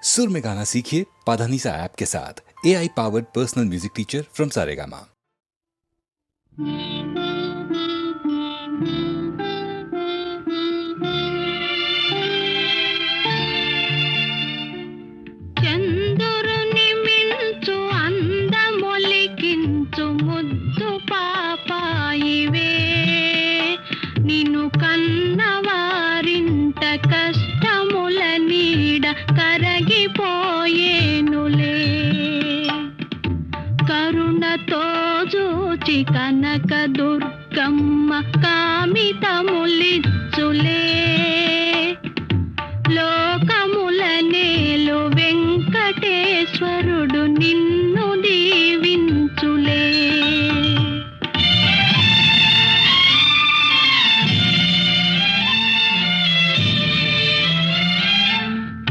सुर में गाना सीखिए पाधानीसा ऐप के साथ। AI powered personal music teacher from Saregama. చంద్రుని మించు అందమొలికించు ముద్దు పాపాయివే, నిన్ను కన్నవారింట కష్టముల నీడ కరగిపోయేనులే. కరుణతో చూచి కనక దుర్గమ్మ కామితములిచ్చులే. లోకముల నేలు వెంకటేశ్వరుడు నిన్ను దీవించులే.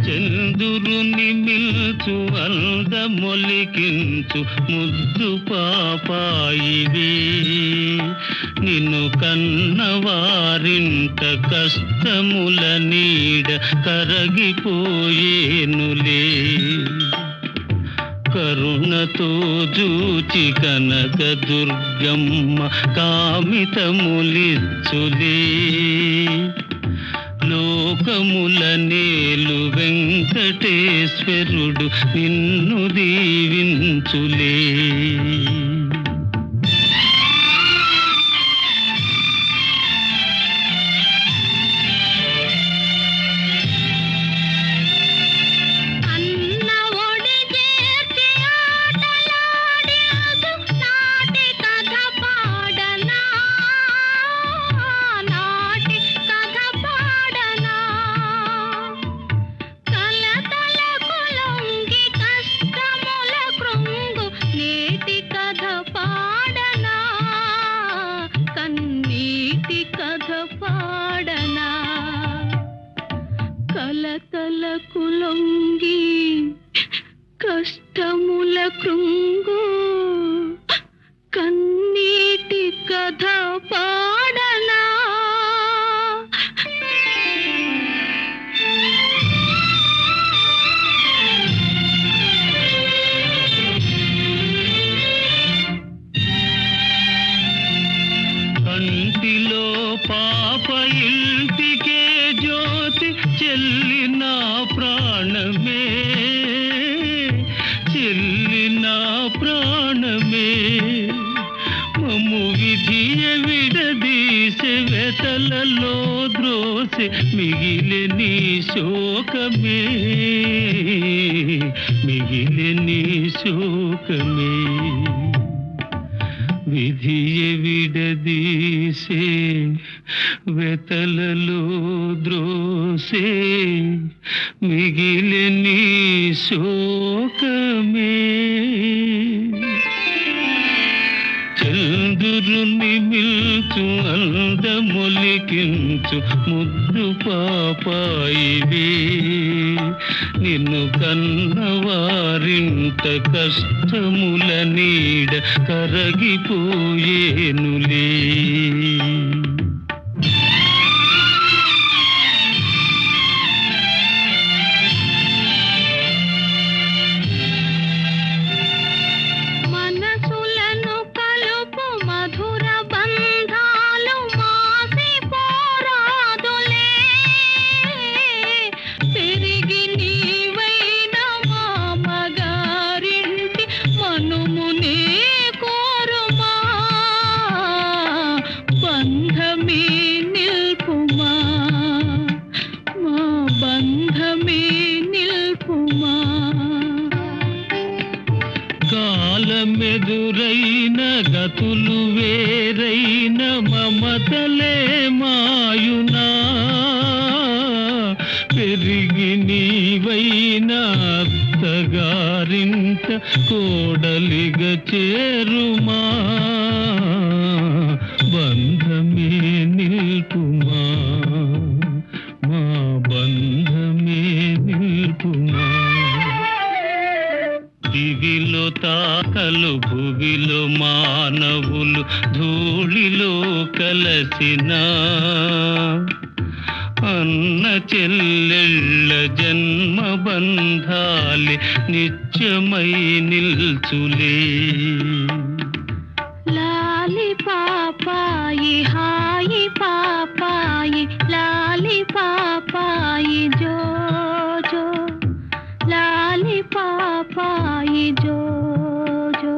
చంద్రుని మిల్చు అందమొలికించు ముద్దు పాపాయివే, నిన్ను కన్నవారింట కష్టముల నీడ కరగిపోయేనులే. కరుణతో జూచి కనక దుర్గమ్మ కామితములిచ్చులే. లోకముల నేలు వెంకటేశ్వరుడు నిన్ను దీవించులే. కలతలకు లొంగి కష్టముల కృంగు కన్నీటి కథ పాడనా. కంటిలో పాప ఇంటికే జ్యోతి చెల్లి నా ప్రాణమే, చెల్లి నా ప్రాణమే. మమ్ము విధియ విడదీసే వెతలలో ద్రోసె మిగిలె నీ శోకమే, మిగిలె నీ శోకమే. విధియ విడదీసే వెతలలో ద్రోసే మిగిలె నీ శోకమే. చంద్రుని మిల్చు అందమొలికించు ముద్దు పాపాయివే, నిన్ను కన్నవారింట కష్టముల నీడ కరగిపోయేనులే. కాలమెదురైన గతులు వేరైన మమతలే మాయునా, పెరిగి నీవైన అత్తగారింట కోడలిగ చేరుమా. బంధమే నిల్పుమా, మా బంధమే నిల్పుమా. దివిలో తాకలు భువిలో మానవులు ధూళిలో కలసిన అన్న చెల్లెళ్ళ జన్మబంధాలి నిత్యమై నిల్చులే. లాలి పాపాయి హాయి పాపాయి లాలి పాపాయి జో జో లాలి పాపాయి జో జో.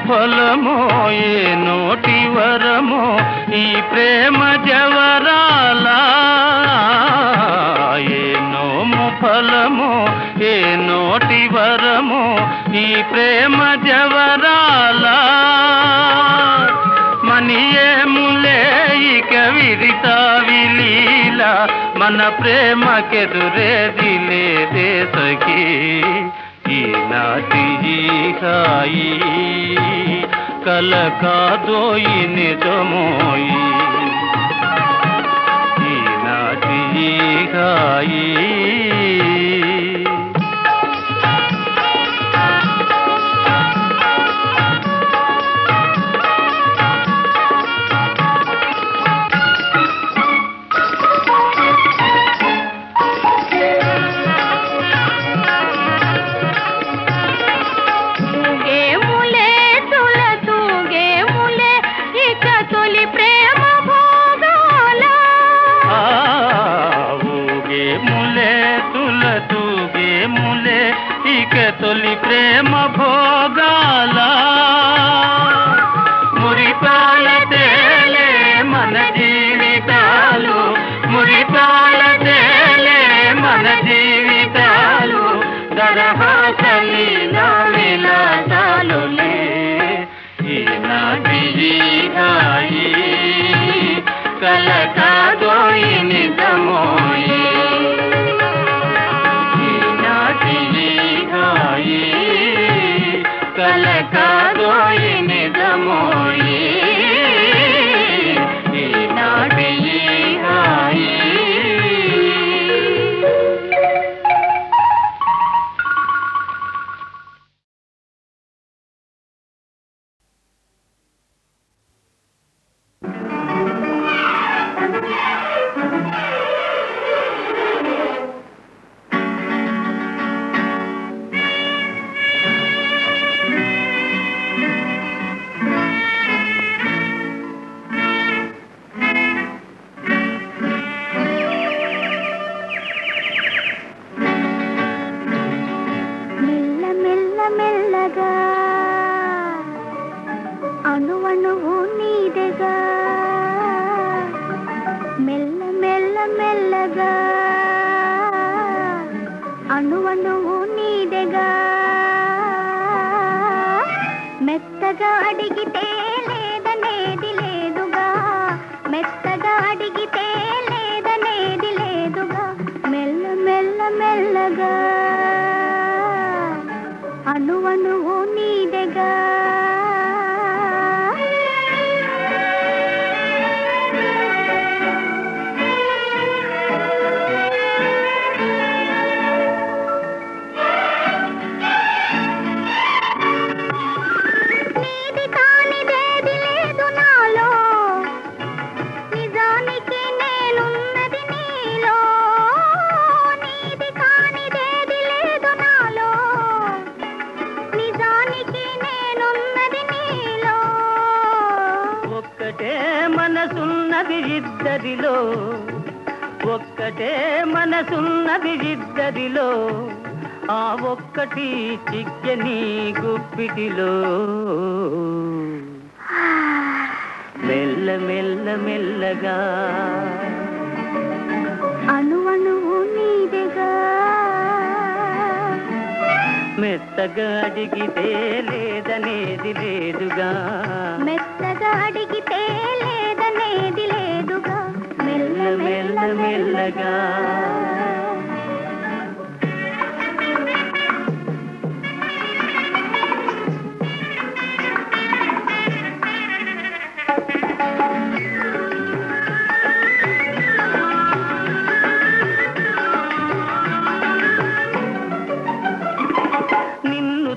ఫలమో ఏ నోటి వరమో ఈ ప్రేమ జవరాల. ఏ నోము ఫలమో ఏ నోటి వరమో ఈ ప్రేమ జవరాల. మనియేములే ఇక విరితా విలీల మన ప్రేమకెదురేది లేదే సఖీ. ఈనాటి ఈ హాయి కల కాదోయి నిజమోయి. ఈనాటి ఈ హాయి తొలి ప్రేమ భోగాల. మురిపాల తేలే మన జీవితాలు, మురిపాల తేలే మన జీవితాలు. దరహాసలీలా విలాసాలులే ఈనాటి ఈ హాయి కల కాదోయి నిజమోయి. కల కాదోయి నిజమోయి. ఈనాటి ఈ హాయి. అణువణువు నీదెగా మెల్ల మెల్ల మెల్లగా అణువణువు నీదెగా మెత్తగా అడిగితే లేదనేది లేదుగా మెత్తగా అడిగితే లేదనేది లేదుగా మెల్ల మెల్ల మెల్లగా అణువణువు నీదెగా మనసున్నది ఇద్దరిలో ఒక్కటే మనసున్నది ఇద్దరిలో ఆ ఒక్కటి చిక్కని గుప్పిటిలో మెల్ల మెల్ల మెల్లగా అణువణువు నీదెగా మెత్తగా అడిగితే లేదనేది లేదుగా మెత్తగా అడిగితే లేదనేది లేదుగా మెల్ల మెల్ల మెల్లగా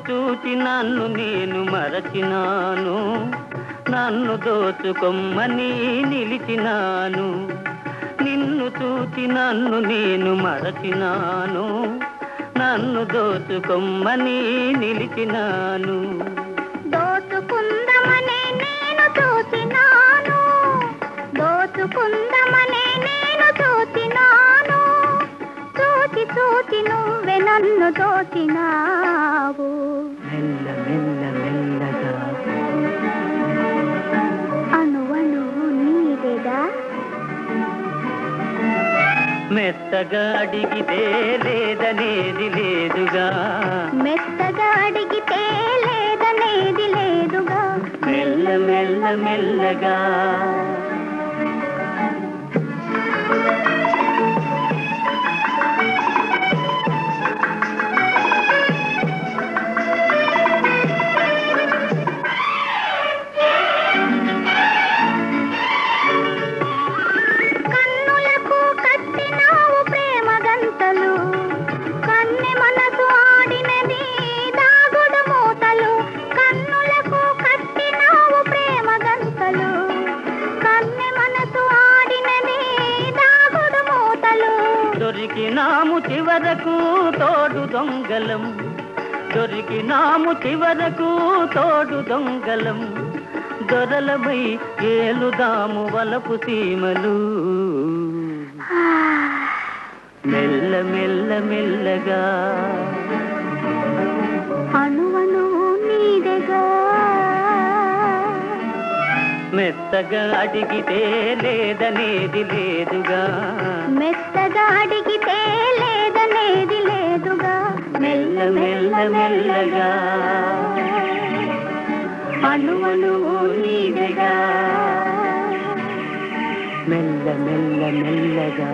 చూచి నన్ను నేను మరచినాను నన్ను దోచుకొమ్మని నిలిచినాను నిన్ను చూచి నన్ను నేను మరచినాను నన్ను దోచుకొమ్మని నిలిచినాను దోచుకుందమనే నేను చూచినాను దోచుకుందమనే నేను చూచినాను చూచి చూచి నువ్వే నన్ను దోచినావు మెల్ల మెల్ల మెల్లగా అణువణువు నీదెగా మెత్తగా అడిగితే లేదనేది లేదుగా మెత్తగా అడిగితే లేదనేది లేదుగా మెల్ల మెల్ల మెల్లగా దొరికినాము చివరకు తోడు దొంగలం దొరికినాము చివరకు తోడు దొంగలం దొరలమై ఏలుదాము వలపు సీమలు మెల్ల మెల్ల మెల్లగా అణువణువు నీదెగా మెత్తగా అడిగితే లేదనేది లేదుగా మెత్తగా అడిగితే లేదనేది లేదుగా మెల్ల మెల్ల మెల్లగా అణువణువు నీదెగా మెల్ల మెల్ల మెల్లగా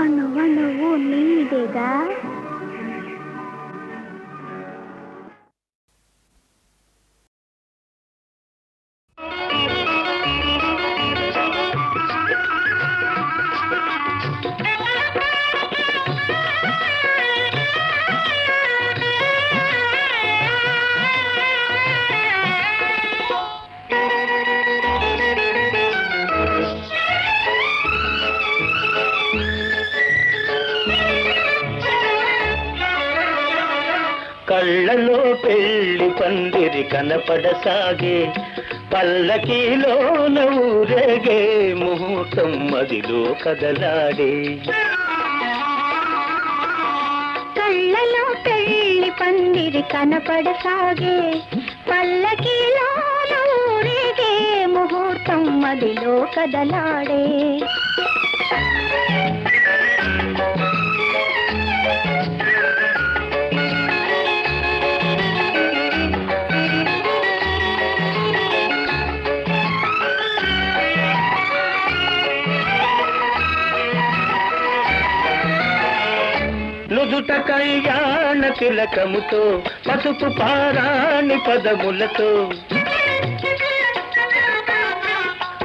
అణువణువు నీదెగా కళ్ళలో పెళ్లి పందిరి కనపడసాగే పల్లకీలోన ఊరేగే ముహూర్తం మదిలో కదలాడే కళ్ళలో పెళ్లి పందిరి కనపడసాగే కదలాడే. నుదుట కళ్యాణ తిలకముతో పసుపు పారాణి పదములతో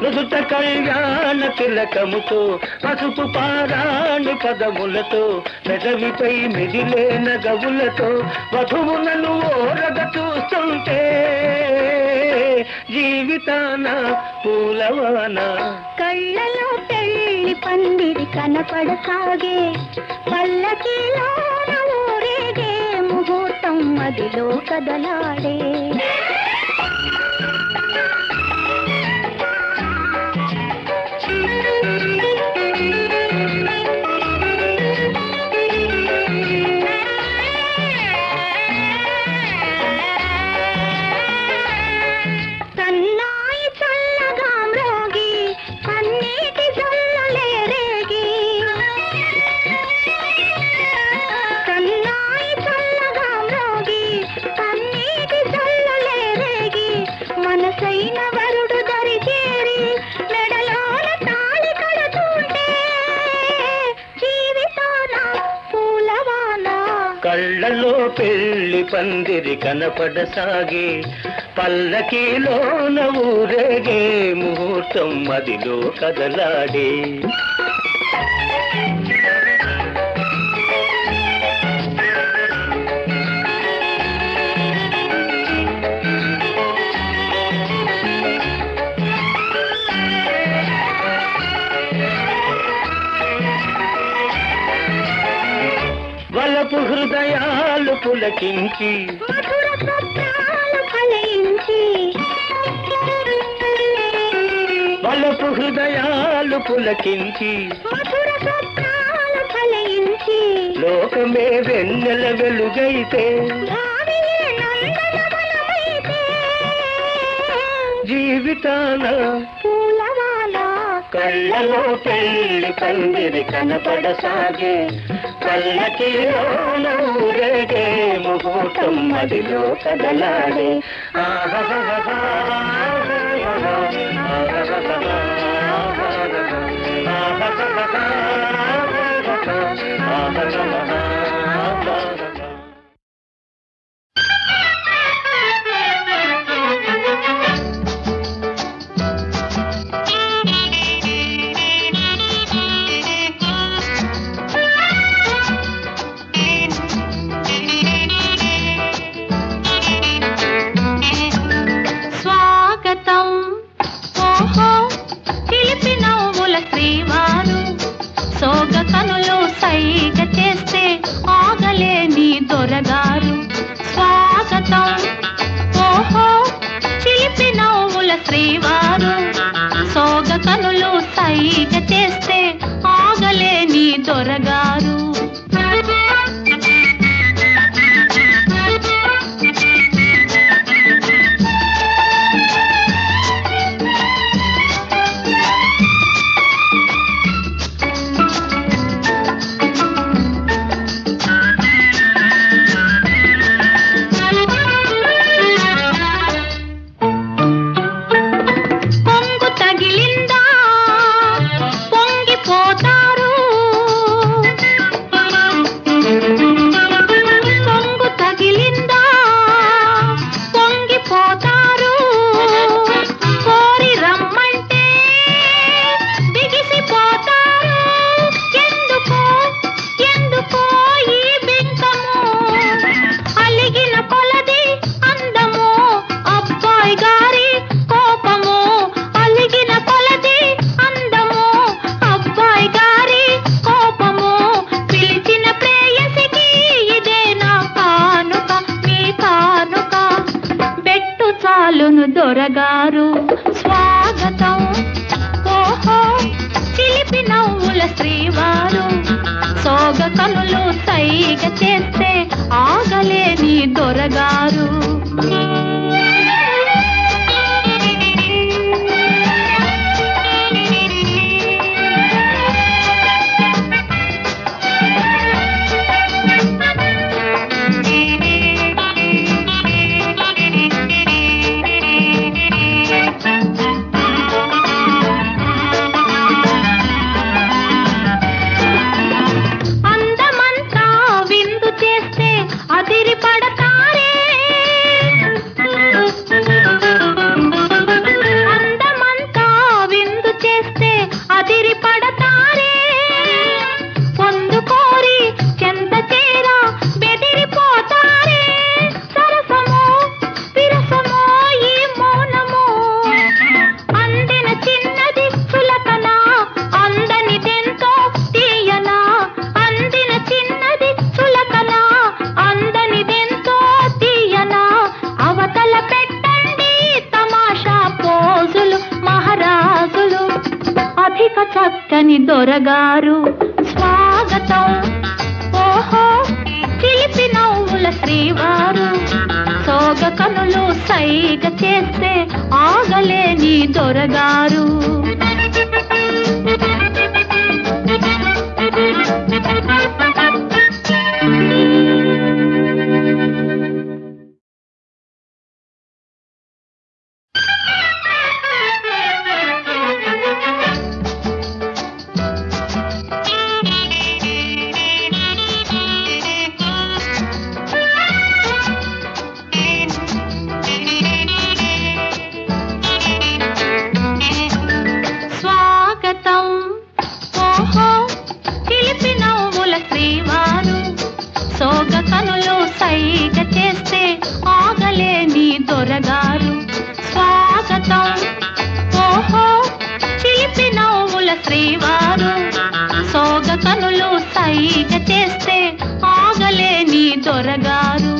నుదుట కళ్యాణ తిలకముతో పసుపు పారాణి పదములతో పెదవిపై మిదిలే నగవులతో వధువులను ఓరగ చూస్తుంటే జీవితాన పూలవాన. కళ్ళలో పెళ్లి పందిరి కనపడసాగే, పల్లకిలో ఊరేగే ముహూర్తం మదిలో కదలాడే. సన్నాయి చల్లగా మ్రోగి కన్నీటి జల్లులే రేగి, సన్నాయి చల్లగా మ్రోగి కన్నీటి జల్లులే రేగి, మనసైన వరుడు దరి చేరి మెడలోన తాళి కడుతుంటే జీవితాన పూలవాన. కళ్ళలో పెళ్లి పందిరి కనపడసాగే, పల్లకీలోన ఊరేగే ముహూర్తం మదిలో కదలాడే. వలపు హృదయాలు పులకించి మధుర స్వప్నాలు ఫలించి, వలపు హృదయాలు పులకించి మధుర స్వప్నాలు ఫలించి, లోకమే వెన్నెల వెలుగైతే భావియే నందనవనమైతే జీవితాన పూలవాన. కళ్ళలో పెళ్లి పందిరి కనపడసాగే, పల్లకిలోన ఊరేగే ముహూర్తం మదిలో కదలాడే. స్వాగతం ఓహో చిలిపి నవ్వుల శ్రీవారు, సోగ కనులు సైగ చేస్తే ఆగలేని దొరగారు. స్వాగతం ఓహో చిలిపి నవ్వుల శ్రీవారు, సోగ కనులు సైగ చేస్తే ఆగలేని దొరగారు. కొంగు తగిలిందా పొంగిపోతారు, కొంగు తగిలిందా పొంగిపోతారు, కోరి రమ్మంటే బిగిసిపోతారు. ఎందుకో ఎందుకో ఈ బింకము, అలిగిన కొలది అందము అబ్బాయి గారి కోపము, అలిగిన కొలది అందము అబ్బాయి గారి కోపము. పిలిచిన ప్రేయసికి ఇదే నా కానుక, మీ కానుక బెట్టు చాలును దొరగారు. స్వాగతం ఓహో చిలిపి నవ్వుల శ్రీవారు, సోగ కనులు సైగ చేస్తే ఆగలేని దొరగారు. చక్కని దొరగారు స్వాగతం. ఓహో చిలిపి నవ్వుల శ్రీవారు, సోగ కనులు సైగ చేస్తే ఆగలేని దొరగారు. దొరగారు స్వాగతం. ఓహో చిలిపి నవ్వుల శ్రీవారు, సోగ కనులు సైగ చేస్తే ఆగలేని దొరగారు.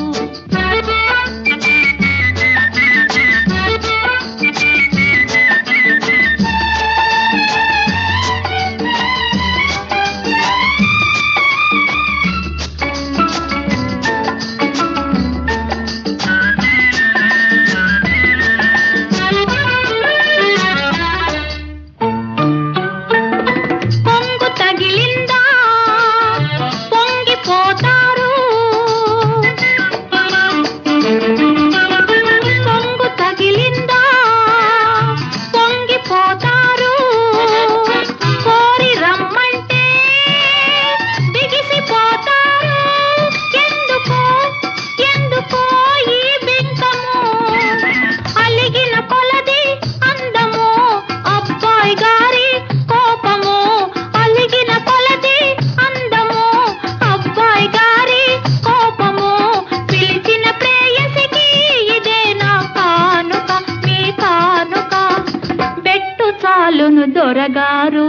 దొరగారు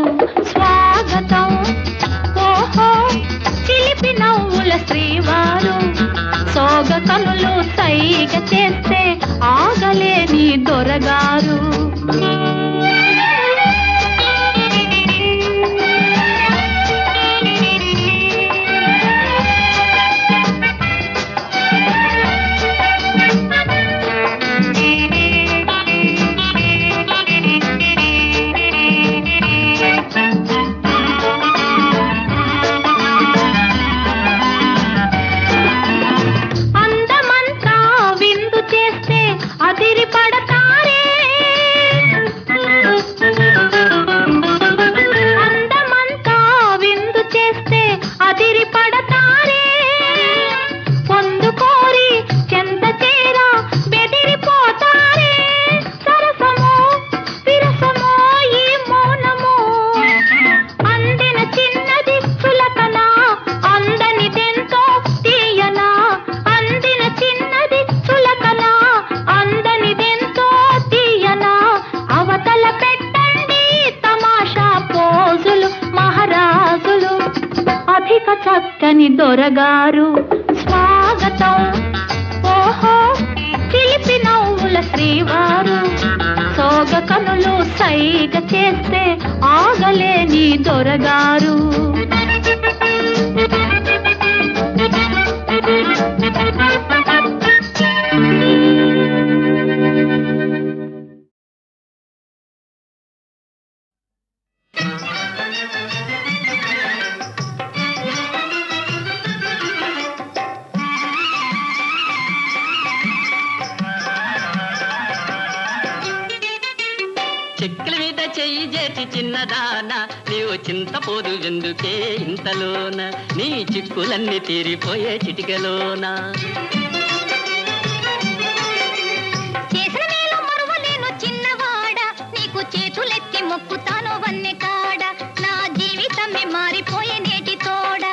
స్వాగతం. ఓహో చిలిపి నవ్వుల శ్రీవారు, సోగ కనులు సైగ చేస్తే ఆగలేని దొరగారు. చక్కని దొరగారు స్వాగతం. ఓహో చిలిపి నవ్వుల శ్రీవారు, సోగ కనులు సైగ చేస్తే ఆగలేని దొరగారు. చెక్కుల మీద చెయ్యి చేసి చిన్నదాన, నీవు చింతపోదు ఎందుకే ఇంతలోన, నీ చిక్కులన్నీ తీరిపోయే చిటికలోన. చేసిన మేలు మరువలేను చిన్నవాడ, నీకు చేతులెత్తి మొక్కుతాను వన్నె కాడ, నా జీవితమే మారిపోయే నేటి తోడ.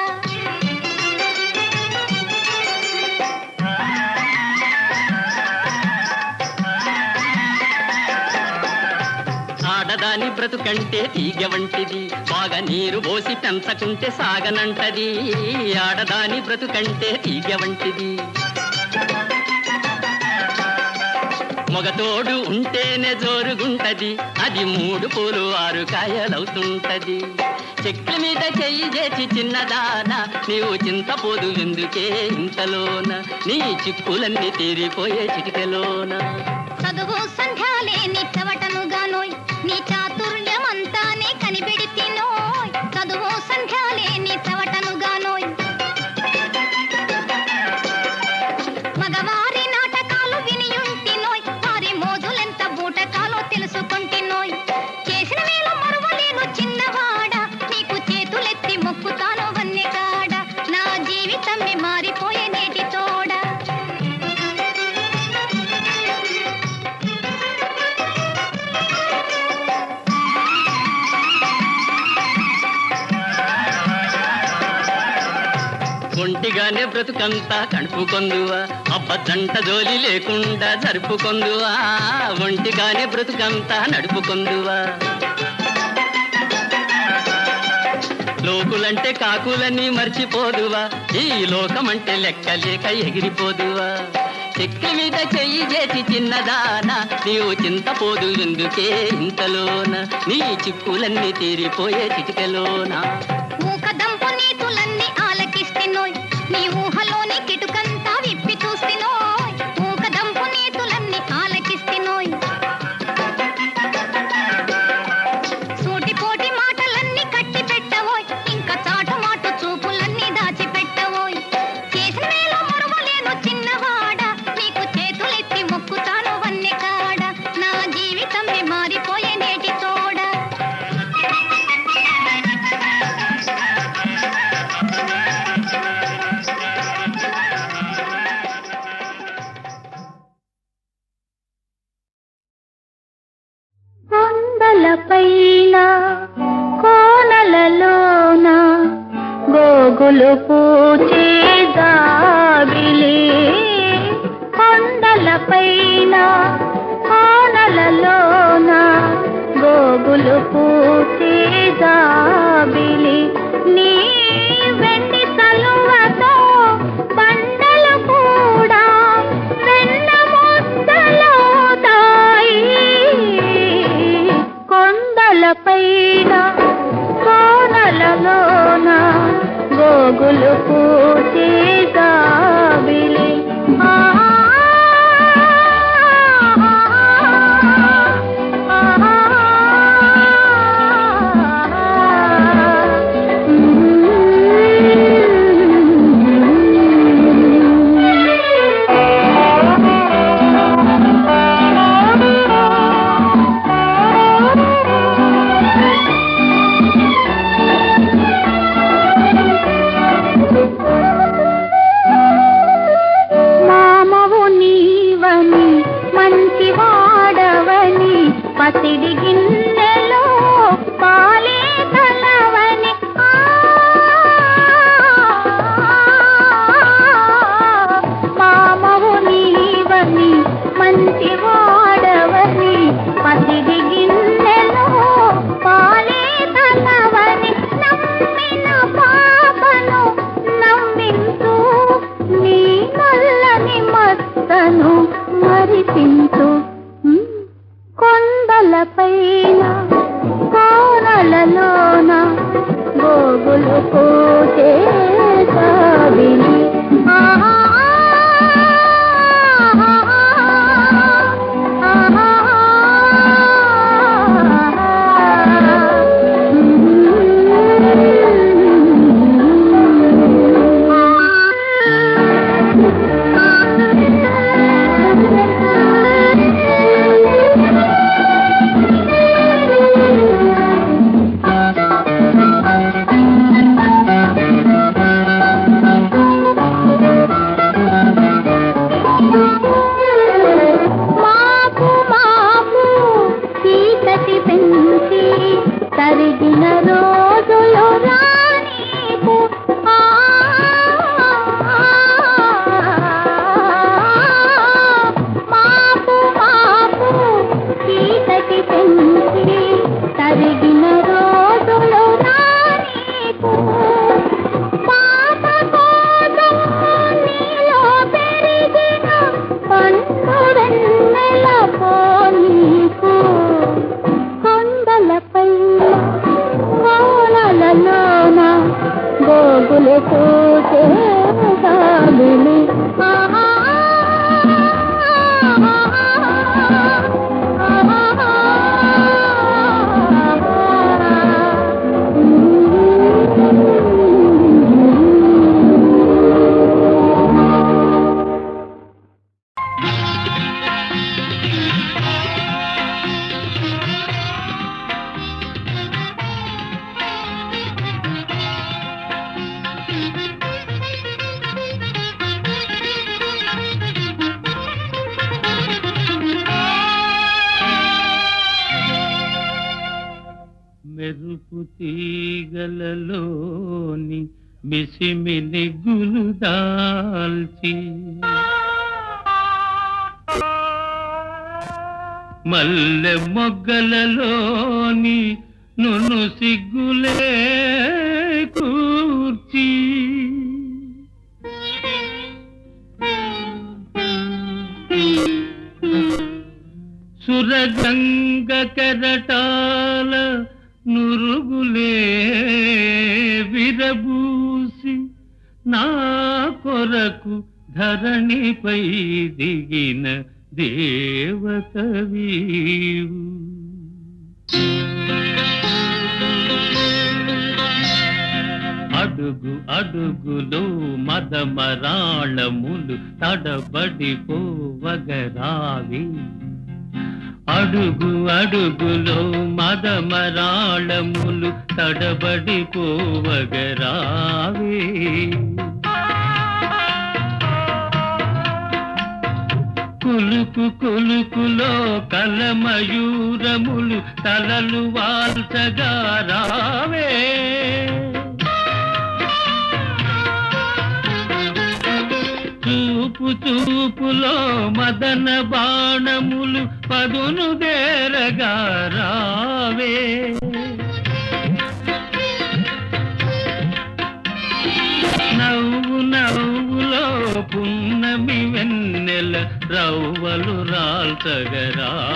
ఆడదాని బ్రతుకంటే తీగ వంటిది, బాగా నీరు పోసి పెంచకుంటే సాగనంటది. ఆడదాని బ్రతుకంటే తీగ వంటిది. మొగతోడు ఉంటేనే జోరుగుంటది, అది 3 పూలు 6 కాయలవుతుంటది. చెట్ల మీద చెయ్యి చేసి చిన్నదాన, నీవు చింతపోదు ఎందుకే ఇంతలోన, నీ చిక్కులన్నీ తీరిపోయే చిటికెలోన. చదువు సంధ్యాలే నీ చవటనుగానోయ్, నీ చాతుర్యమంతానే కనిపెడితినోయ్. చదువు సంధ్యాలే నీ చవటనుగానోయ్, మగవారి నాటకాలు వినియుంటినోయ్, వారి మోజులెంత బూటకాలో తెలుసుకుంటినోయ్. చేసిన మేలు మరువలేను చిన్నవాడ, నీకు చేతులెత్తి మొక్కుతాను వన్నె కాడ, నా జీవితమే మారిపోయే నేటి తోడ. ఒంటిగానే బ్రతుకంతా కడుపుకొందువా, అబ్బదంట జోలి లేకుండా జరుపుకొందువా. ఒంటిగానే బ్రతుకంతా నడుపుకొందువా. లోకులంటే కాకులని మర్చిపోదువా, ఈ లోకమంటే లెక్కలేక ఎగిరిపోదువా. చెక్కి మీద చెయ్యి చేసి చిన్నదాన, నీవు చింతపోదు ఎందుకే ఇంతలోన, నీ చిక్కులన్నీ తీరిపోయే చిటికెలోన. మూకదంపు నీతులన్నీ ఆలకిస్తినోయ్, నీ ఊహలోని కిటుకంతా విప్పి చూస్తినోయ్. మూకదంపు నీతులన్నీ ఆలకిస్తినోయ్, సూటిపోటి మాటలన్నీ కట్టి పెట్టవోయ్, ఇంకా చాటుమాటు చూపులన్నీ దాచిపెట్టవోయ్. చేసిన మేలు మరువలేను చిన్నవాడ, నీకు చేతులెత్తి మొక్కుతాను వన్నె కాడ, నా జీవితమే మారిపోయే నేటి తోడ. కొండలపైన కోనలలోన గోగులు పూచే జాబిలి, కొండలపైన కోనలలోన గోగులు పూచే జాబిలి, నీ వెండి తలువతో బండలు కూడా వెన్న ముద్దలవుతాయి. కొండలపైన కోనలలోన గోగులు పూచే జాబిలి. మామవు నీవని మంచివాడవని, పసిడి గిన్నెలో పాలే కలవని, మామవు నీవని మంచివాడవని, పసిడి గిన్నెలో పాలే కలవని, నమ్మిన పాపను నమ్మించు, నీ నల్లని మత్తను మరిపించు. కొండలపైన మెరుపు తీగలలోని మిసిమిని గులు దాల్చి మల్లె మొగ్గలలోని నును సిగ్గులే కూర్చి సురగంగ కెరటాల నురుగులే విరబూసి నా కొరకు ధరణిపై దిగిన దేవతవీవు అడుగు అడుగులో మదమరాళములు తడబడిపోవగరావి అడుగు అడుగులో మదమరాళములు తడబడిపోవగరావి కులుకు కులుకులో కలమయూరములు తలలు వాల్చగా రావే చూపు చూపులో మదన బాణములు పదును దేరగా రావే నవ్వు నవ్వులో పున్నమి వెన్నెల రవ్వలు రాల్చగరావే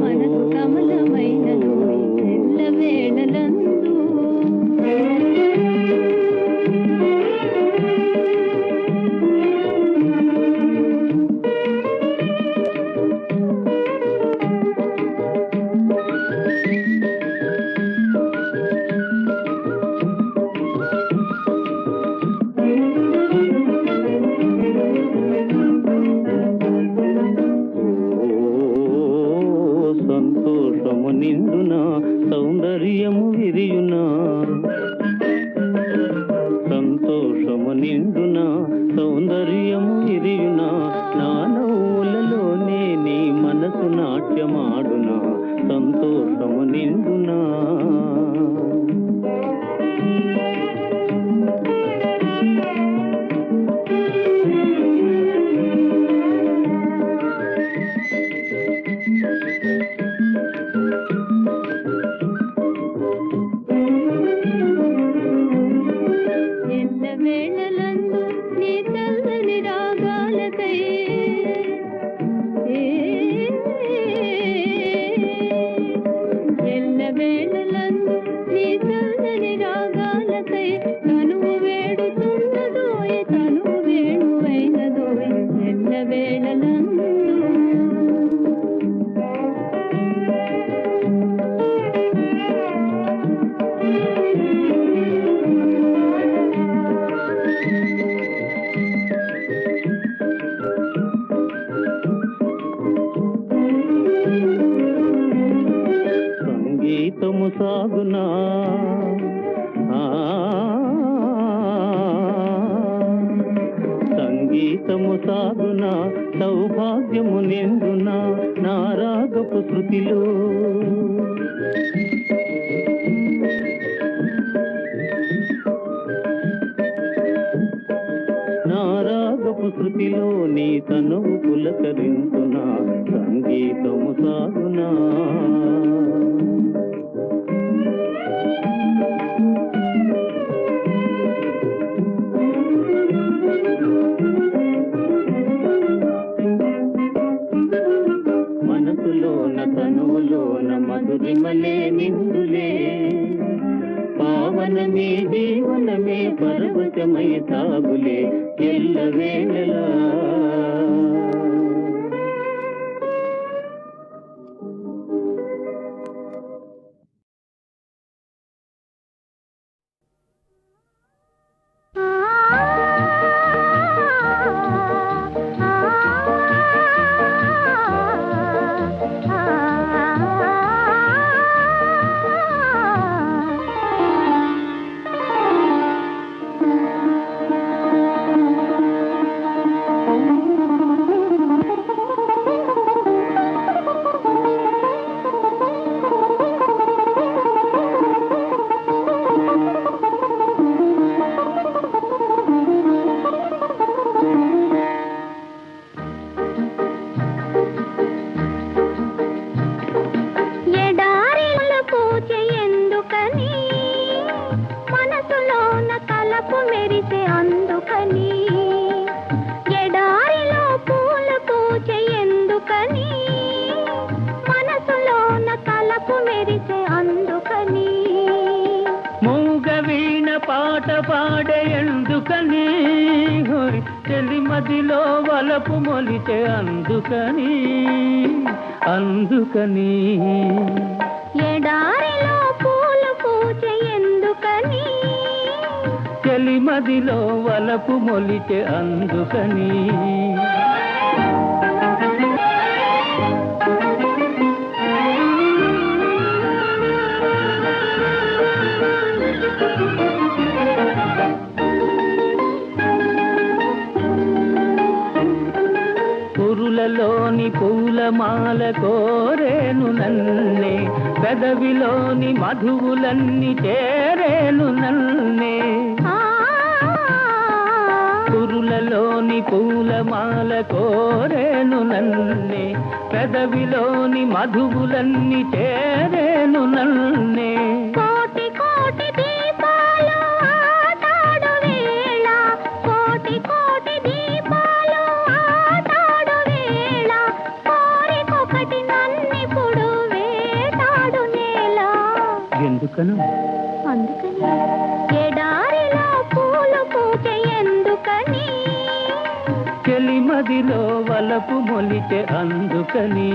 మనసు కమలమైన ఎల్ల వేళలందు సంతోషము నిండునా సౌందర్యము విరియునా సంతోషము నిండునా సౌందర్యము విరియునా నా నవ్వులలోనే నీ మనసు నాట్యమాడునా సంతోషము నిండునా వేళలందు నీ చల్లని రాగాలకై ఎల్ల వేళలందు నీ చల్లని రాగాలకై తనువు వేడుతున్నదోయ్ తనువు వేణువైనదోయ్ ఎల్ల వేళలందు సంగీతము సాగునా సంగీతము సాగునా సౌభాగ్యము నిండునా నా రాగపు శృతిలో నా రాగపు శృతిలో నీ తనువు పులకరించునా సంగీతము సాగునా మనసులోన తనువులోన మధురిమలే నిందులే పావనమే జీవనమే పర్వతమై సాగులే ఎల్ల వేళలా పాట పాడే ఎందుకని చెలిమదిలో వలపు మొలిచే అందుకని అందుకని ఎడారిలో పూలు పూచే ఎందుకని చెలిమదిలో వలపు మొలిచే అందుకని పురులలోని పూలమాల కోరేను నన్నే పెదవిలోని మధువులన్నీ చేరేను నన్నే పురులలోని పూలమాల కోరేను నన్నే పెదవిలోని మధువులన్నీ చేరేను నన్నే కోటి కోటి దీపాలు ఆటాడు వేళ కోటి కోటి దీపాలు ఆటాడు వేళ కోరికొకటి నన్నిప్పుడు వేటాడు నేల ఎందుకను అందుకని ఎడారిలో పూలు పూచే ఎందుకని చెలిమదిలో వలపు మొలిచే అందుకని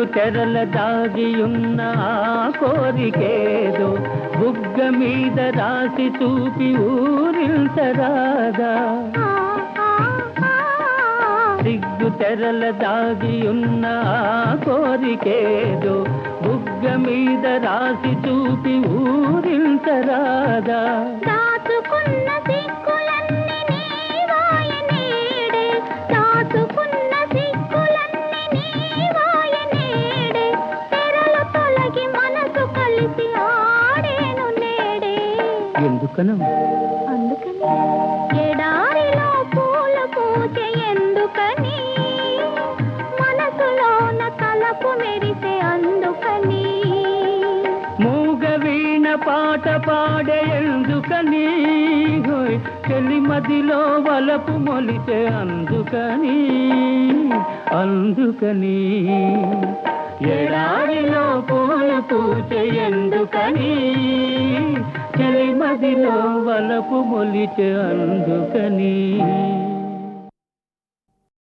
సిగ్గు తెరల దాగియున్న ఆ కోరికేదో బుగ్గ మీద రాసి చూపి ఊరించరాదా సిగ్గు తెరల దాగియున్న ఆ కోరికేదో బుగ్గ మీద రాసి చూపి ఊరించరాదా దాచుకున్న సిగ్గులన్నీ నీవాయనేడే దాచుకున్న సిగ్గులన్నీ నీవాయనేడే తెరలు తొలగి మనసు కలిసి ఆడేను నేడే ఎందుకను అందుకని ఎడారిలో పూలు పూచే ఎందుకని మనసులోన తలపు మెరిసే అందుకని మూగ వీణ పాట పాడే ఎందుకని హోయ్ చెలి మదిలో వలపు మొలిచే అందుకని అందుకని ఎడారిలో పూలు పూచే ఎందుకని చెలి మదిలో వలపు మొలిచే అందుకని